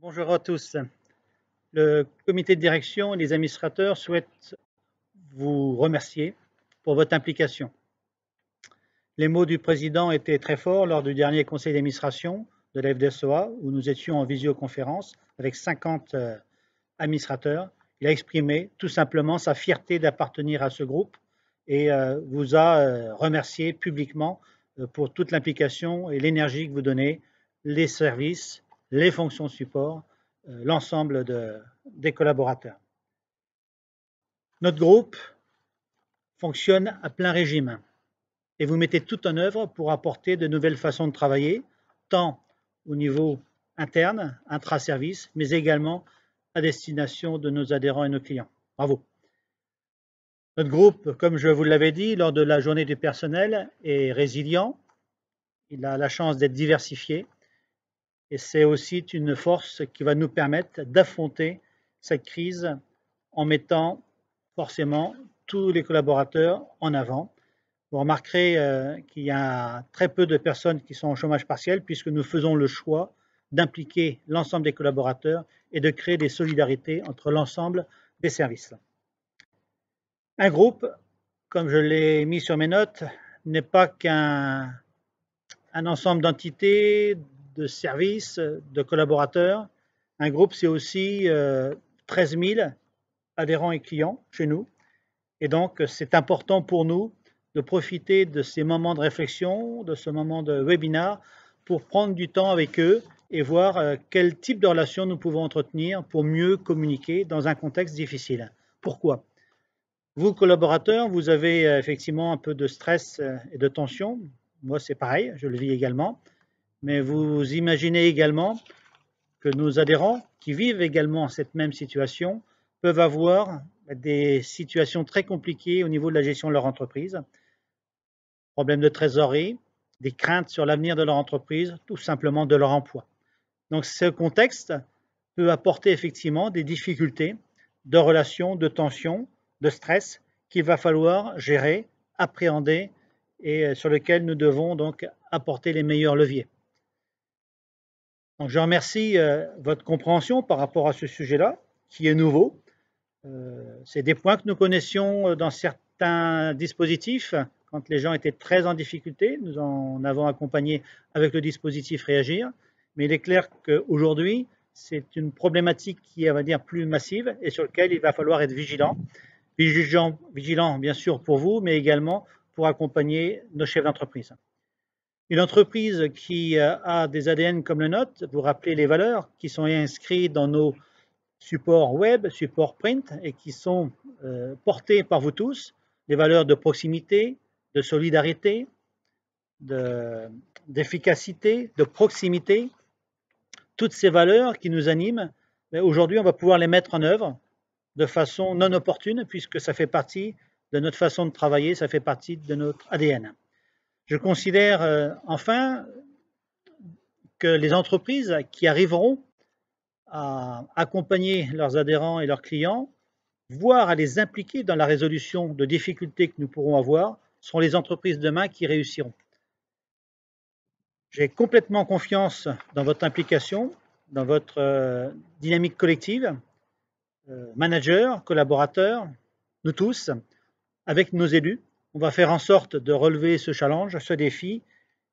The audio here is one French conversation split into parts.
Bonjour à tous. Le comité de direction et les administrateurs souhaitent vous remercier pour votre implication. Les mots du président étaient très forts lors du dernier conseil d'administration de la FDSOA où nous étions en visioconférence avec 50 administrateurs. Il a exprimé tout simplement sa fierté d'appartenir à ce groupe et vous a remercié publiquement pour toute l'implication et l'énergie que vous donnez, les services, les fonctions de support, l'ensemble des collaborateurs. Notre groupe fonctionne à plein régime et vous mettez tout en œuvre pour apporter de nouvelles façons de travailler, tant au niveau interne, intra-service, mais également à destination de nos adhérents et nos clients. Bravo. Notre groupe, comme je vous l'avais dit lors de la journée du personnel, est résilient. Il a la chance d'être diversifié et c'est aussi une force qui va nous permettre d'affronter cette crise en mettant forcément tous les collaborateurs en avant. Vous remarquerez qu'il y a très peu de personnes qui sont en chômage partiel puisque nous faisons le choix d'impliquer l'ensemble des collaborateurs et de créer des solidarités entre l'ensemble des services. Un groupe, comme je l'ai mis sur mes notes, n'est pas qu'un ensemble d'entités, de services, de collaborateurs. Un groupe, c'est aussi 13 000 adhérents et clients chez nous. Et donc, c'est important pour nous de profiter de ces moments de réflexion, de ce moment de webinar, pour prendre du temps avec eux et voir quel type de relation nous pouvons entretenir pour mieux communiquer dans un contexte difficile. Pourquoi? Vous, collaborateurs, vous avez effectivement un peu de stress et de tension. Moi, c'est pareil, je le vis également. Mais vous imaginez également que nos adhérents, qui vivent également cette même situation, peuvent avoir des situations très compliquées au niveau de la gestion de leur entreprise, problèmes de trésorerie, des craintes sur l'avenir de leur entreprise, tout simplement de leur emploi. Donc ce contexte peut apporter effectivement des difficultés de relations, de tensions, de stress qu'il va falloir gérer, appréhender et sur lesquels nous devons donc apporter les meilleurs leviers. Donc je remercie votre compréhension par rapport à ce sujet-là, qui est nouveau. C'est des points que nous connaissions dans certains dispositifs, quand les gens étaient très en difficulté. Nous en avons accompagné avec le dispositif Réagir. Mais il est clair qu'aujourd'hui, c'est une problématique qui est, on va dire, plus massive et sur laquelle il va falloir être vigilant. Vigilant, bien sûr, pour vous, mais également pour accompagner nos chefs d'entreprise. Une entreprise qui a des ADN comme le nôtre, vous rappelez les valeurs qui sont inscrites dans nos supports web, supports print et qui sont portés par vous tous, des valeurs de proximité, de solidarité, d'efficacité, de proximité. Toutes ces valeurs qui nous animent, aujourd'hui, on va pouvoir les mettre en œuvre de façon non opportune puisque ça fait partie de notre façon de travailler, ça fait partie de notre ADN. Je considère enfin que les entreprises qui arriveront à accompagner leurs adhérents et leurs clients, voire à les impliquer dans la résolution de difficultés que nous pourrons avoir, seront les entreprises demain qui réussiront. J'ai complètement confiance dans votre implication, dans votre dynamique collective, managers, collaborateurs, nous tous, avec nos élus. On va faire en sorte de relever ce challenge, ce défi.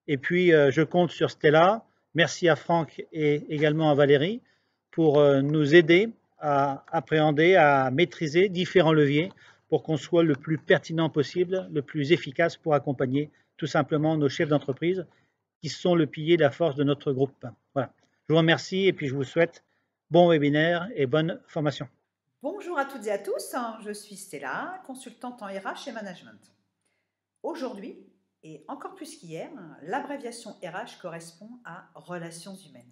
Et puis, je compte sur Stella. Merci à Franck et également à Valérie pour nous aider à appréhender, à maîtriser différents leviers pour qu'on soit le plus pertinent possible, le plus efficace pour accompagner tout simplement nos chefs d'entreprise qui sont le pilier de la force de notre groupe. Voilà. Je vous remercie et puis je vous souhaite bon webinaire et bonne formation. Bonjour à toutes et à tous, je suis Stella, consultante en RH et management. Aujourd'hui, et encore plus qu'hier, l'abréviation RH correspond à relations humaines.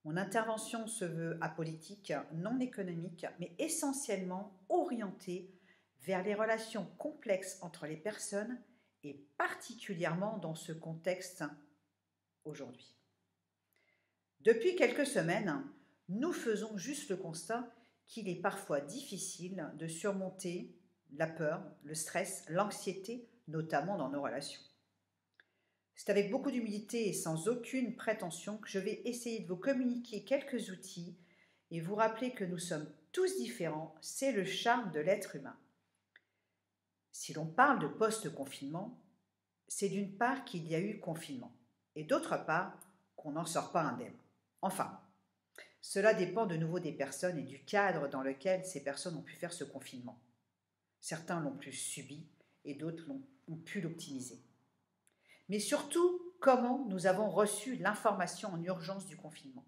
Mon intervention se veut apolitique, non économique, mais essentiellement orientée vers les relations complexes entre les personnes et particulièrement dans ce contexte aujourd'hui. Depuis quelques semaines, nous faisons juste le constat qu'il est parfois difficile de surmonter la peur, le stress, l'anxiété, notamment dans nos relations. C'est avec beaucoup d'humilité et sans aucune prétention que je vais essayer de vous communiquer quelques outils et vous rappeler que nous sommes tous différents, c'est le charme de l'être humain. Si l'on parle de post-confinement, c'est d'une part qu'il y a eu confinement et d'autre part qu'on n'en sort pas indemne. Enfin, cela dépend de nouveau des personnes et du cadre dans lequel ces personnes ont pu faire ce confinement. Certains l'ont plus subi et d'autres ont pu l'optimiser. Mais surtout, comment nous avons reçu l'information en urgence du confinement,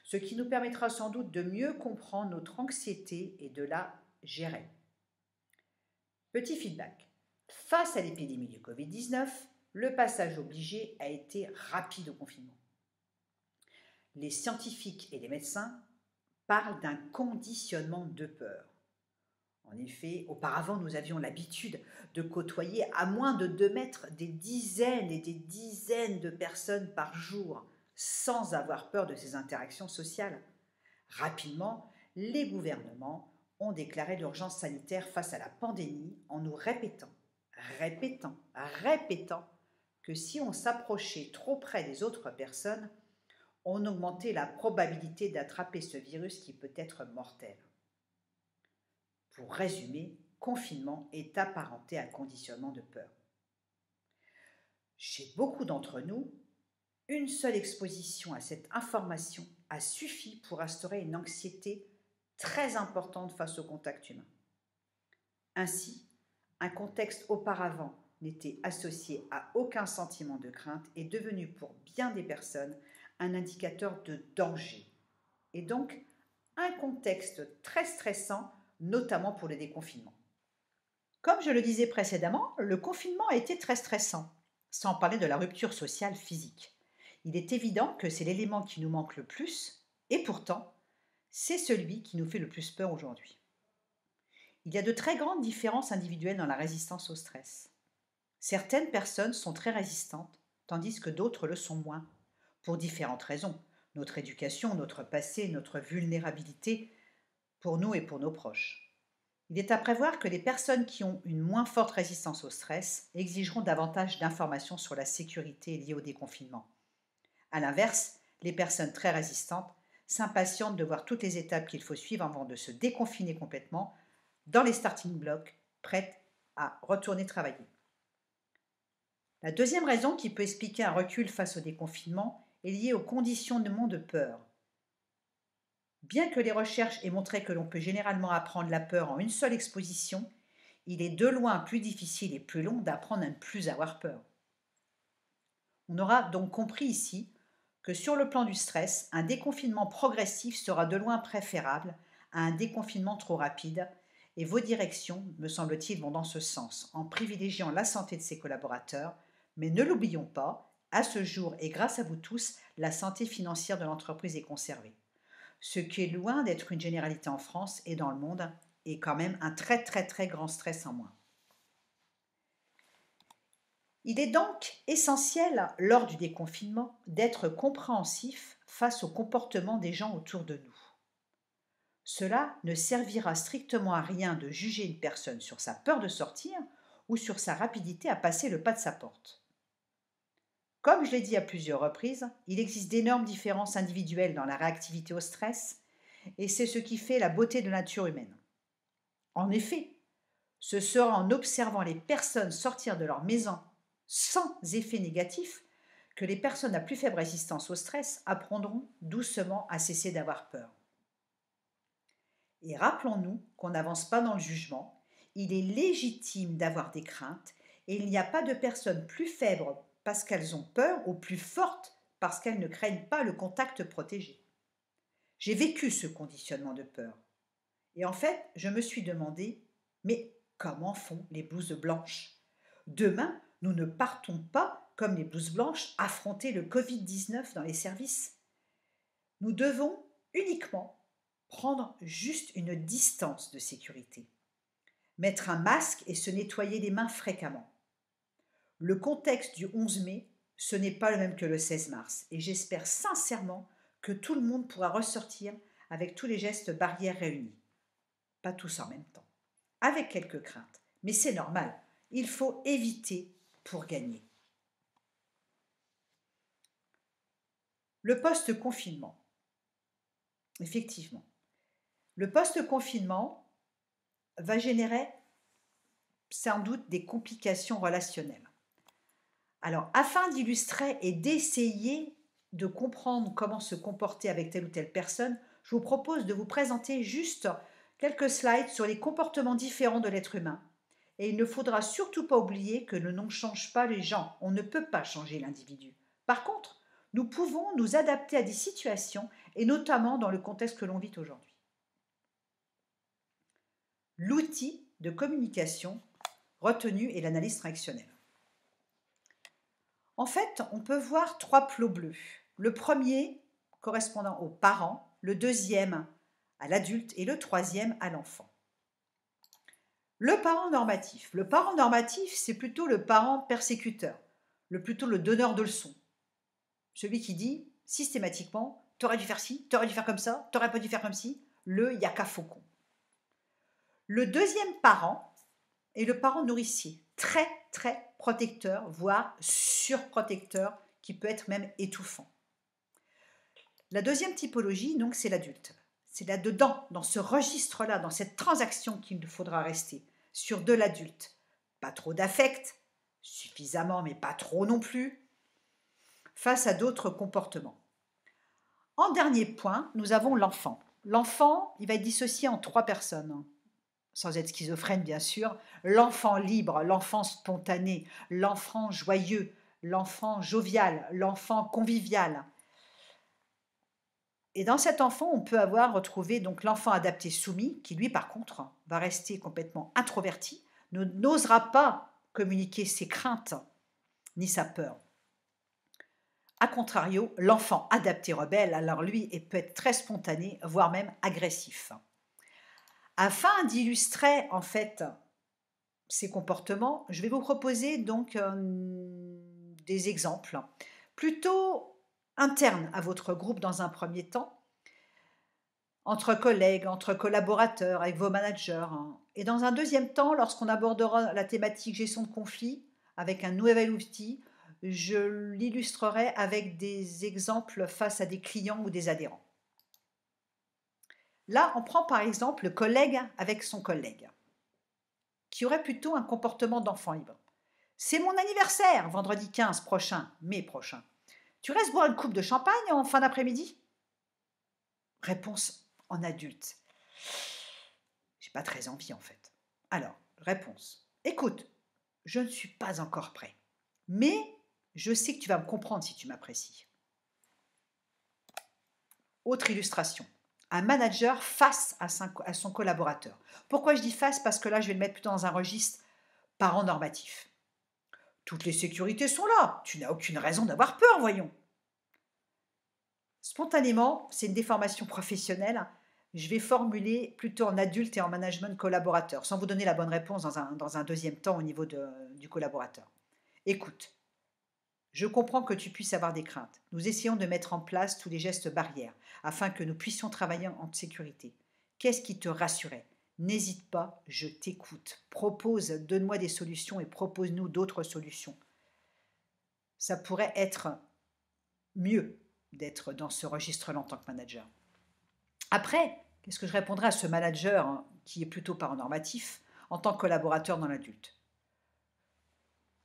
ce qui nous permettra sans doute de mieux comprendre notre anxiété et de la gérer. Petit feedback. Face à l'épidémie du Covid-19, le passage obligé a été rapide au confinement. Les scientifiques et les médecins parlent d'un conditionnement de peur. En effet, auparavant, nous avions l'habitude de côtoyer à moins de 2 mètres des dizaines et des dizaines de personnes par jour, sans avoir peur de ces interactions sociales. Rapidement, les gouvernements ont déclaré l'urgence sanitaire face à la pandémie en nous répétant que si on s'approchait trop près des autres personnes, on augmentait la probabilité d'attraper ce virus qui peut être mortel. Pour résumer, confinement est apparenté à conditionnement de peur. Chez beaucoup d'entre nous, une seule exposition à cette information a suffi pour instaurer une anxiété très importante face au contact humain. Ainsi, un contexte auparavant n'était associé à aucun sentiment de crainte est devenu pour bien des personnes un indicateur de danger et donc un contexte très stressant, notamment pour le déconfinement. Comme je le disais précédemment, le confinement a été très stressant, sans parler de la rupture sociale physique. Il est évident que c'est l'élément qui nous manque le plus, et pourtant, c'est celui qui nous fait le plus peur aujourd'hui. Il y a de très grandes différences individuelles dans la résistance au stress. Certaines personnes sont très résistantes, tandis que d'autres le sont moins, pour différentes raisons. Notre éducation, notre passé, notre vulnérabilité, pour nous et pour nos proches. Il est à prévoir que les personnes qui ont une moins forte résistance au stress exigeront davantage d'informations sur la sécurité liée au déconfinement. A l'inverse, les personnes très résistantes s'impatientent de voir toutes les étapes qu'il faut suivre avant de se déconfiner complètement dans les starting blocks, prêtes à retourner travailler. La deuxième raison qui peut expliquer un recul face au déconfinement est liée au conditionnement de peur. Bien que les recherches aient montré que l'on peut généralement apprendre la peur en une seule exposition, il est de loin plus difficile et plus long d'apprendre à ne plus avoir peur. On aura donc compris ici que sur le plan du stress, un déconfinement progressif sera de loin préférable à un déconfinement trop rapide, et vos directions, me semble-t-il, vont dans ce sens, en privilégiant la santé de ses collaborateurs, mais ne l'oublions pas, à ce jour et grâce à vous tous, la santé financière de l'entreprise est conservée. Ce qui est loin d'être une généralité en France et dans le monde, est quand même un très grand stress en moins. Il est donc essentiel, lors du déconfinement, d'être compréhensif face au comportement des gens autour de nous. Cela ne servira strictement à rien de juger une personne sur sa peur de sortir ou sur sa rapidité à passer le pas de sa porte. Comme je l'ai dit à plusieurs reprises, il existe d'énormes différences individuelles dans la réactivité au stress, et c'est ce qui fait la beauté de la nature humaine. En effet, ce sera en observant les personnes sortir de leur maison sans effet négatif que les personnes à plus faible résistance au stress apprendront doucement à cesser d'avoir peur. Et rappelons-nous qu'on n'avance pas dans le jugement, il est légitime d'avoir des craintes et il n'y a pas de personnes plus faibles parce qu'elles ont peur ou plus fortes parce qu'elles ne craignent pas le contact protégé. J'ai vécu ce conditionnement de peur. Et en fait, je me suis demandé, mais comment font les blouses blanches ? Demain, nous ne partons pas, comme les blouses blanches, affronter le Covid-19 dans les services. Nous devons uniquement prendre juste une distance de sécurité, mettre un masque et se nettoyer les mains fréquemment. Le contexte du 11 mai, ce n'est pas le même que le 16 mars, et j'espère sincèrement que tout le monde pourra ressortir avec tous les gestes barrières réunis. Pas tous en même temps, avec quelques craintes, mais c'est normal, il faut éviter pour gagner. Le post-confinement. Effectivement. Le post-confinement va générer sans doute des complications relationnelles. Alors, afin d'illustrer et d'essayer de comprendre comment se comporter avec telle ou telle personne, je vous propose de vous présenter juste quelques slides sur les comportements différents de l'être humain. Et il ne faudra surtout pas oublier que l'on ne change pas les gens, on ne peut pas changer l'individu. Par contre, nous pouvons nous adapter à des situations, et notamment dans le contexte que l'on vit aujourd'hui. L'outil de communication retenu est l'analyse transactionnelle. En fait, on peut voir 3 plots bleus. Le premier correspondant aux parents, le deuxième à l'adulte et le troisième à l'enfant. Le parent normatif. Le parent normatif, c'est plutôt le parent persécuteur, plutôt le donneur de leçons. Celui qui dit systématiquement « t'aurais dû faire ci, t'aurais dû faire comme ça, t'aurais pas dû faire comme ci », le yaka faucon. Le deuxième parent est le parent nourricier, très très protecteur, voire surprotecteur, qui peut être même étouffant. La deuxième typologie, donc, c'est l'adulte. C'est là-dedans, dans ce registre-là, dans cette transaction qu'il nous faudra rester, sur de l'adulte. Pas trop d'affect, suffisamment mais pas trop non plus, face à d'autres comportements. En dernier point, nous avons l'enfant. L'enfant, il va être dissocié en 3 personnes, sans être schizophrène bien sûr. L'enfant libre, l'enfant spontané, l'enfant joyeux, l'enfant jovial, l'enfant convivial. Et dans cet enfant, on peut avoir retrouvé donc l'enfant adapté soumis, qui lui par contre va rester complètement introverti, n'osera pas communiquer ses craintes ni sa peur. A contrario, l'enfant adapté rebelle, alors lui, peut être très spontané, voire même agressif. Afin d'illustrer en fait ces comportements, je vais vous proposer donc des exemples plutôt internes à votre groupe dans un premier temps, entre collègues, entre collaborateurs, avec vos managers. Et dans un deuxième temps, lorsqu'on abordera la thématique gestion de conflit avec un nouvel outil, je l'illustrerai avec des exemples face à des clients ou des adhérents. Là, on prend par exemple le collègue avec son collègue, qui aurait plutôt un comportement d'enfant libre. C'est mon anniversaire, vendredi 15 prochain, mai prochain. Tu restes boire une coupe de champagne en fin d'après-midi? Réponse en adulte. J'ai pas très envie en fait. Alors, réponse. Écoute, je ne suis pas encore prêt, mais je sais que tu vas me comprendre si tu m'apprécies. Autre illustration. Un manager face à son collaborateur. Pourquoi je dis face? Parce que là, je vais le mettre plutôt dans un registre parent normatif. Toutes les sécurités sont là. Tu n'as aucune raison d'avoir peur, voyons. Spontanément, c'est une déformation professionnelle. Je vais formuler plutôt en adulte et en management collaborateur, sans vous donner la bonne réponse dans un deuxième temps au niveau du collaborateur. Écoute, je comprends que tu puisses avoir des craintes. Nous essayons de mettre en place tous les gestes barrières afin que nous puissions travailler en sécurité. Qu'est-ce qui te rassurait? N'hésite pas, je t'écoute. Propose, donne-moi des solutions et propose-nous d'autres solutions. Ça pourrait être mieux d'être dans ce registre-là en tant que manager. Après, qu'est-ce que je répondrai à ce manager qui est plutôt parent normatif en tant que collaborateur dans l'adulte?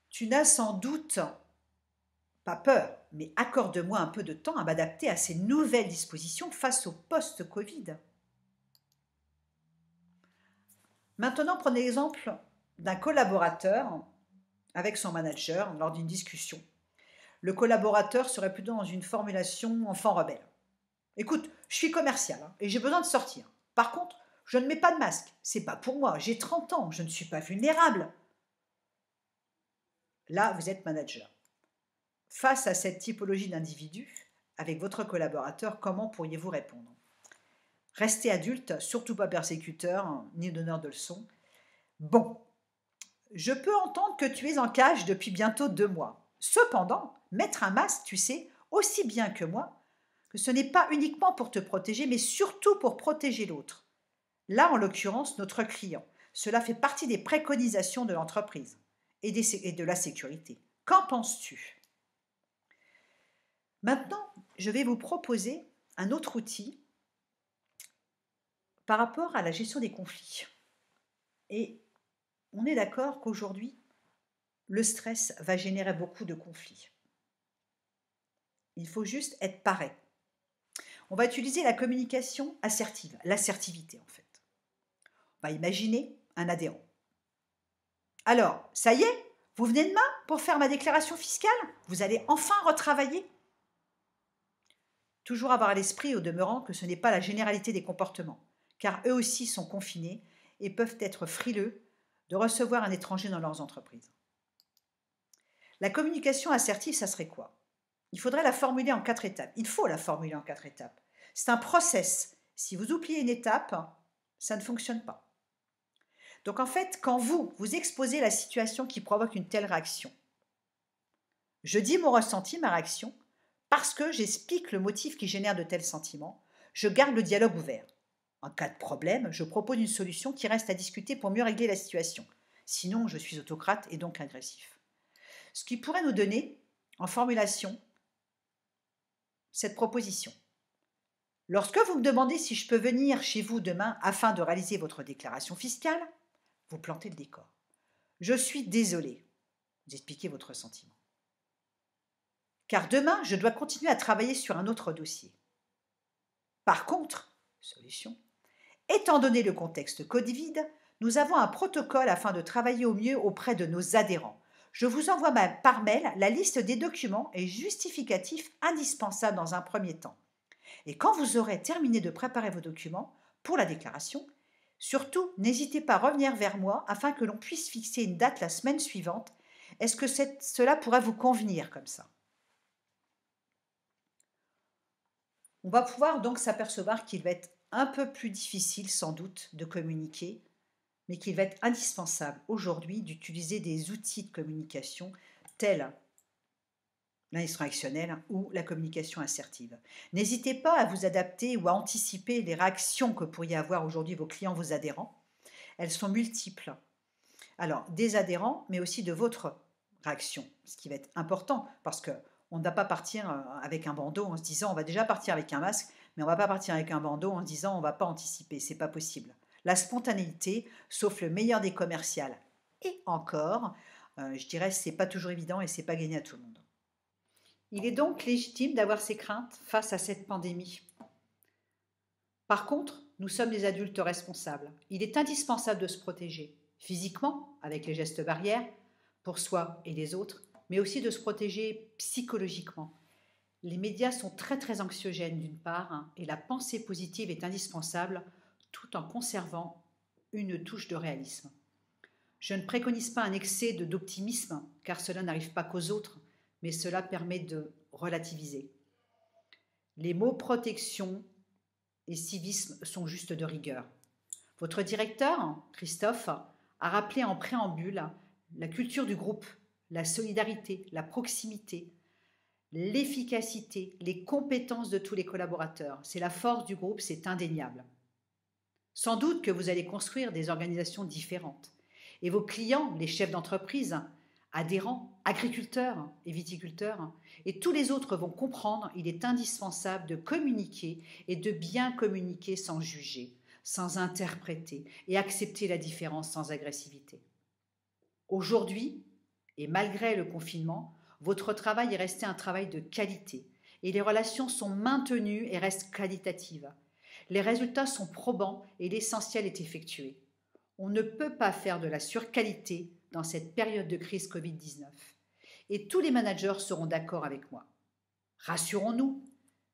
Tu n'as sans doute pas peur, mais accorde-moi un peu de temps à m'adapter à ces nouvelles dispositions face au post-Covid. Maintenant, prenez l'exemple d'un collaborateur avec son manager lors d'une discussion. Le collaborateur serait plutôt dans une formulation enfant rebelle. Écoute, je suis commercial et j'ai besoin de sortir. Par contre, je ne mets pas de masque. C'est pas pour moi. J'ai 30 ans. Je ne suis pas vulnérable. Là, vous êtes manager. Face à cette typologie d'individu, avec votre collaborateur, comment pourriez-vous répondre? Restez adulte, surtout pas persécuteur, ni donneur de leçons. Bon, je peux entendre que tu es en cage depuis bientôt 2 mois. Cependant, mettre un masque, tu sais, aussi bien que moi, que ce n'est pas uniquement pour te protéger, mais surtout pour protéger l'autre. Là, en l'occurrence, notre client. Cela fait partie des préconisations de l'entreprise et de la sécurité. Qu'en penses-tu? Maintenant, je vais vous proposer un autre outil par rapport à la gestion des conflits. Et on est d'accord qu'aujourd'hui, le stress va générer beaucoup de conflits. Il faut juste être paré. On va utiliser la communication assertive, l'assertivité en fait. On va imaginer un adhérent. Alors, ça y est, vous venez demain pour faire ma déclaration fiscale? Vous allez enfin retravailler? Toujours avoir à l'esprit, au demeurant, que ce n'est pas la généralité des comportements, car eux aussi sont confinés et peuvent être frileux de recevoir un étranger dans leurs entreprises. La communication assertive, ça serait quoi? Il faudrait la formuler en 4 étapes. Il faut la formuler en 4 étapes. C'est un process. Si vous oubliez une étape, ça ne fonctionne pas. Donc en fait, quand vous exposez la situation qui provoque une telle réaction, je dis mon ressenti, ma réaction, parce que j'explique le motif qui génère de tels sentiments, je garde le dialogue ouvert. En cas de problème, je propose une solution qui reste à discuter pour mieux régler la situation. Sinon, je suis autocrate et donc agressif. Ce qui pourrait nous donner, en formulation, cette proposition. Lorsque vous me demandez si je peux venir chez vous demain afin de réaliser votre déclaration fiscale, vous plantez le décor. Je suis désolée. Vous expliquez votre sentiment. Car demain, je dois continuer à travailler sur un autre dossier. Par contre, solution, étant donné le contexte Covid, nous avons un protocole afin de travailler au mieux auprès de nos adhérents. Je vous envoie par mail la liste des documents et justificatifs indispensables dans un premier temps. Et quand vous aurez terminé de préparer vos documents pour la déclaration, surtout, n'hésitez pas à revenir vers moi afin que l'on puisse fixer une date la semaine suivante. Est-ce que cela pourrait vous convenir comme ça? On va pouvoir donc s'apercevoir qu'il va être un peu plus difficile sans doute de communiquer, mais qu'il va être indispensable aujourd'hui d'utiliser des outils de communication tels l'instruction actionnelle ou la communication assertive. N'hésitez pas à vous adapter ou à anticiper les réactions que pourraient avoir aujourd'hui vos clients, vos adhérents. Elles sont multiples. Alors, des adhérents, mais aussi de votre réaction, ce qui va être important parce que on ne va pas partir avec un bandeau en se disant on va déjà partir avec un masque, mais on ne va pas partir avec un bandeau en se disant on ne va pas anticiper. C'est pas possible. La spontanéité, sauf le meilleur des commerciales, et encore, je dirais c'est pas toujours évident et c'est pas gagné à tout le monde. Il est donc légitime d'avoir ses craintes face à cette pandémie. Par contre, nous sommes des adultes responsables. Il est indispensable de se protéger, physiquement, avec les gestes barrières, pour soi et les autres, mais aussi de se protéger psychologiquement. Les médias sont très anxiogènes d'une part, et la pensée positive est indispensable, tout en conservant une touche de réalisme. Je ne préconise pas un excès d'optimisme, car cela n'arrive pas qu'aux autres, mais cela permet de relativiser. Les mots protection et civisme sont juste de rigueur. Votre directeur, Christophe, a rappelé en préambule la culture du groupe, la solidarité, la proximité, l'efficacité, les compétences de tous les collaborateurs. C'est la force du groupe, c'est indéniable. Sans doute que vous allez construire des organisations différentes. Et vos clients, les chefs d'entreprise, adhérents, agriculteurs et viticulteurs, et tous les autres vont comprendre qu'il est indispensable de communiquer et de bien communiquer sans juger, sans interpréter et accepter la différence sans agressivité. Aujourd'hui, et malgré le confinement, votre travail est resté un travail de qualité et les relations sont maintenues et restent qualitatives. Les résultats sont probants et l'essentiel est effectué. On ne peut pas faire de la surqualité dans cette période de crise Covid-19. Et tous les managers seront d'accord avec moi. Rassurons-nous,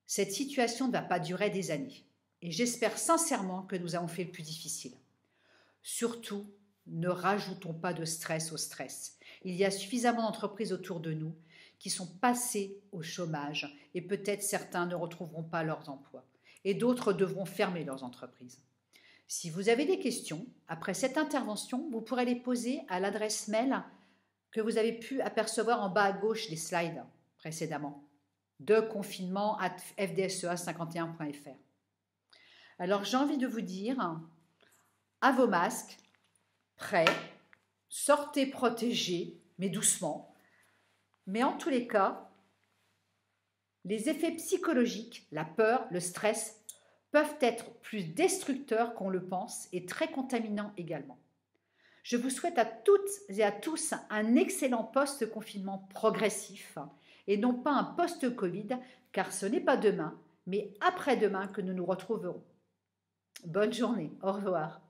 cette situation ne va pas durer des années. Et j'espère sincèrement que nous avons fait le plus difficile. Surtout, ne rajoutons pas de stress au stress. Il y a suffisamment d'entreprises autour de nous qui sont passées au chômage et peut-être certains ne retrouveront pas leurs emplois. Et d'autres devront fermer leurs entreprises. Si vous avez des questions, après cette intervention, vous pourrez les poser à l'adresse mail que vous avez pu apercevoir en bas à gauche des slides précédemment, de confinement@fdsea51.fr. Alors j'ai envie de vous dire, à vos masques, prêts, sortez protégés, mais doucement. Mais en tous les cas, Les effets psychologiques, la peur, le stress, peuvent être plus destructeurs qu'on le pense et très contaminants également. Je vous souhaite à toutes et à tous un excellent post-confinement progressif et non pas un post-Covid, car ce n'est pas demain, mais après-demain que nous nous retrouverons. Bonne journée, au revoir.